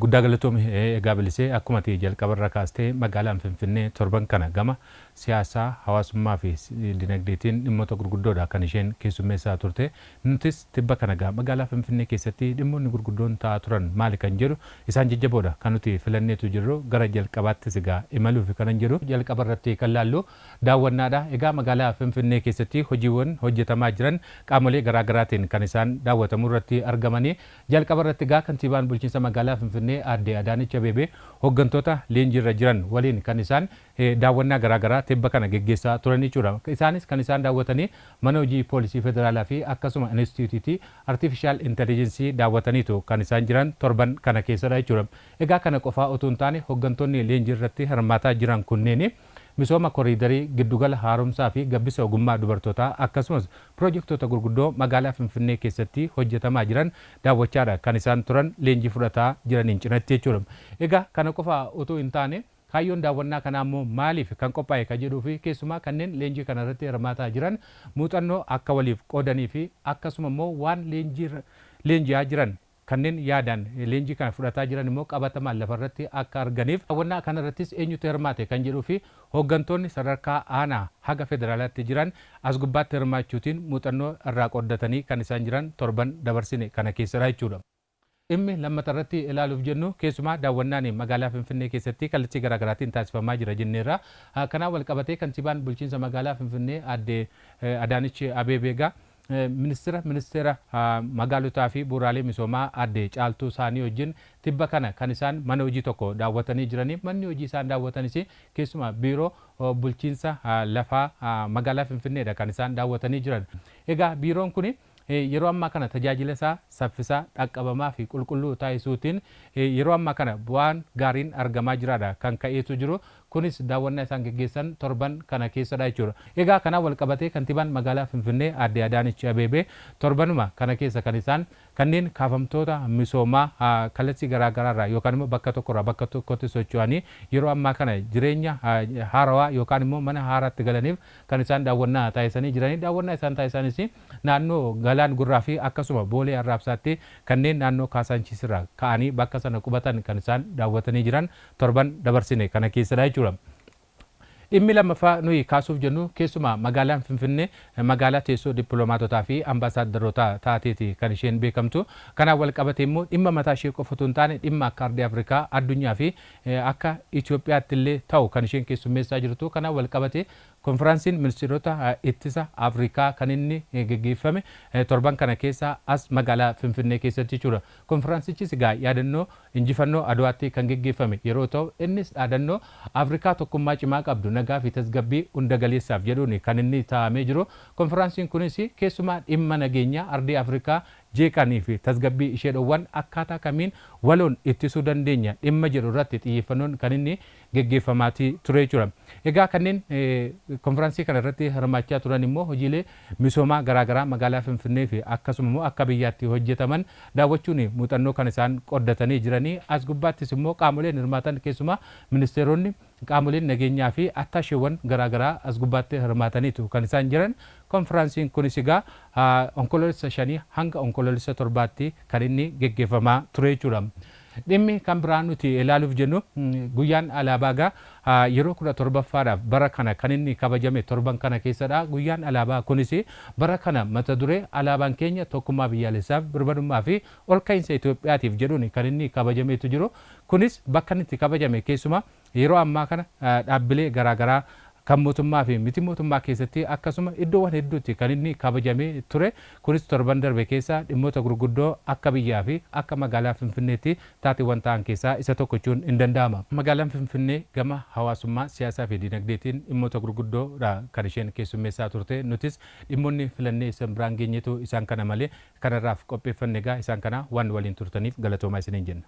Guddaa galatoomii egaa bilisee akkuma jalqabarra kaastee magaalaan Finfinnee torban kana gama siyaasaa hawaasummaa fi dinagdeetiin dhimmoota gurguddoodha kan isheen keessummeessaa turte. Nutis tibba kana gama magaalaa Finfinnee keessatti dhimmoonni gurguddoon ta'aa turan maali kan jedhu isaan jajjaboodha kan nuti filanneetu jirru gara jalqabaattis egaa imaluuf kanan jedhu jalqabarratti kan laallu daawwannaadha. Egaa magaalaa Finfinnee keessatti hojiiwwan hojjetamaa jiran qaamolee garaagaraatiin kan isaan daawwatamuu irratti argamanii jalqabarratti egaa kantiibaan bulchiinsa magaalaa Finfinnee Aadde Adaanech Abeebee hooggantoota leenjiirra jiran waliin kan isaan daawwannaa garaagaraa tibba kana geggeessaa turan jechuudha. Isaanis kan isaan daawwatanii mana hojii poolisii federaalaa fi akkasuma Inistituutii Artificial Intelligence daawwataniitu kan isaan jiran torban kana keessadha jechuudha. Egaa kana qofaa otoo hin taane hooggantoonni leenjiirratti hirmaataa jiran kunneeni misooma koriidarii giddugala haaromsaa fi gabbisa ogummaa dubartootaa akkasumas piroojektota gurguddoo magaalaa Finfinnee keessatti hojjetamaa jiran daawwachaadha kan isaan turan leenjii fudhataa jiraniin cinatti jechuudha. Egaa kana qofaa otoo hin taane kaayyoon daawwannaa kanaa immoo maaliif kan qophaa'e kan jedhuu fi keessumaa kanneen leenjii kana irratti hirmaataa jiran muuxannoo akka waliif qoodanii fi akkasuma immoo waan leenji'aa jiran kanneen yaadaan leenjii kana fudhataa jiran immoo qabatamaan lafarratti akka arganiif daawwannaa kana irrattis eenyutu hirmaate kan jedhuu fi hooggantoonni sadarkaa aanaa haga federaalaatti jiran as gubbaatti hirmaachuutiin muuxannoo irraa qooddatanii kan isaan jiran torban dabarsine kana keessadha jechuudha. Dhimmi lammata irratti ilaaluuf jennu keessumaa daawwannaan magaalaa Finfinnee keessatti kallattii garaagaraatiin taasifamaa jira jenneerra. Kanaan wal qabatee kantiibaan bulchiinsa magaalaa Finfinnee Aadde Adaanech Abeebee ministeera magaalotaa fi bu'uuraalee misoomaa Aadde Caaltuu Saanii wajjin tibba kana kan isaan mana hojii tokko daawwatanii jiranii. Manni hojii isaan daawwatanis keessumaa biiroo bulchiinsa lafaa magaalaa Finfinneedha kan isaan daawwatanii jiran. Egaa biiroon kun yeroo ammaa kana tajaajila isaa saffisaa dhaqqabamaa fi qulqulluu taasisuutiin yeroo ammaa kana bu'aan gaariin argamaa jiraadha kan ka'eetu jiru. Kunis daawwannaa isaan geggeessan torban kana keessadha jechuudha. Egaa kanaan wal qabatee kantiibaan magaalaa Finfinnee Aadde Adaanech Abeebee torbanuma kana keessa kan isaan kanneen kaafamtoota misoomaa kallattii garaagaraarraa yookaan immoo bakka tokkorraa bakka tokkotti socho'anii yeroo ammaa kana jireenya haarawaa yookaan immoo mana haaraatti galaniif kan isaan daawwannaa taasisanii jiranii. Daawwannaa isaan taasisanis naannoo Galaan Gurraa fi akkasuma Boolee Arraabsaatti kanneen naannoo Kaasaanchiisirraa ka'anii bakka sana qubatan kan isaan daawwatanii jiran torban dabarsine kana keessadha jechuudha. Dhimmi lammaffaa nuyi kaasuuf jennu keessumaa magaalaan Finfinnee magaalaa teessoo dippiloomaatotaa fi ambaasaadarootaa taateeti kan isheen beekamtu. Kanaan wal qabatee immoo dhimma mataa ishee qofa otoo hin taane dhimma akka ardii Afrikaa addunyaa fi akka Itoophiyaatti illee ta'u kan isheen keessummeessaa jirtu. Kanaan wal qabatee konferaansiin ministeerota ittisa Afrikaa kan inni geggeeffame torban kana keessa as magaalaa Finfinnee keessatti jechuudha. Konferaansichis egaa yaadannoo injifannoo Adwaatti kan geggeeffame yeroo ta'u innis yaadannoo Afrikaa tokkummaa cimaa qabdu nagaa fi tasgabbii hunda galeessaaf jedhuun kan inni taa'amee jiru. Konferaansiin kunis keessumaa dhimma nageenyaa ardii Afrikaa jeeqanii fi tasgabbii isheedhoowwan akkaataa kamiin waloon ittisuu dandeenya dhimma jedhu irratti xiyyeeffannoon kan inni geggeeffamaa ture jechuudha. Egaa kanneen konferansii kana irratti hirmaachaa turan immoo hojiilee misoomaa garaagaraa magaalaa Finfinnee fi akkasuma immoo akka biyyaatti hojjetaman daawwachuun muuxannoo kan isaan qooddatanii jiranii. As gubbaattis immoo qaamoleen hirmaatan keessumaa ministeeronni qaamoleen nageenyaa fi attaasheewwan garaagaraa as gubbaatti hirmaataniitu kan isaan jiran. Konferaansiin kunis egaa onkoloolessa 5 hanga onkoloolessa 7tti kan inni geggeeffamaa ture jechuudha. Dhimmi kan biraan nuti ilaaluuf jennu guyyaan alaabaa yeroo 17ffaadhaaf bara kana kan inni kabajame torban kana keessadha. Guyyaan alaabaa kunis bara kana mata duree alaabaan keenya tokkummaa biyyaalessaaf birmadummaa fi ol ka'iinsa Itoophiyaatiif jedhuun kan inni kabajameetu jiru. Kunis bakka inni kabajame keessumaa yeroo ammaa kana dhaabbilee garaagaraa kan mootummaa fi miti mootummaa keessatti akkasuma iddoowwan hedduutti kan inni kabajamee ture. Kunis torban darbe keessa dhimmoota gurguddoo akka biyyaa fi akka magaalaa Finfinneetti taateewwan ta'an keessaa isa tokko jechuun hin danda'ama. Magaalaan Finfinnee gama hawaasummaa siyaasaa fi dinagdeetiin dhimmoota gurguddoodha kan isheen keessummeessaa turte. Nutis dhimmoonni filannee isin biraan geenyetu isaan kana malee kanarraaf qopheeffanne egaa isaan kana waan waliin turtaniif galatoomaa isiniin jenna.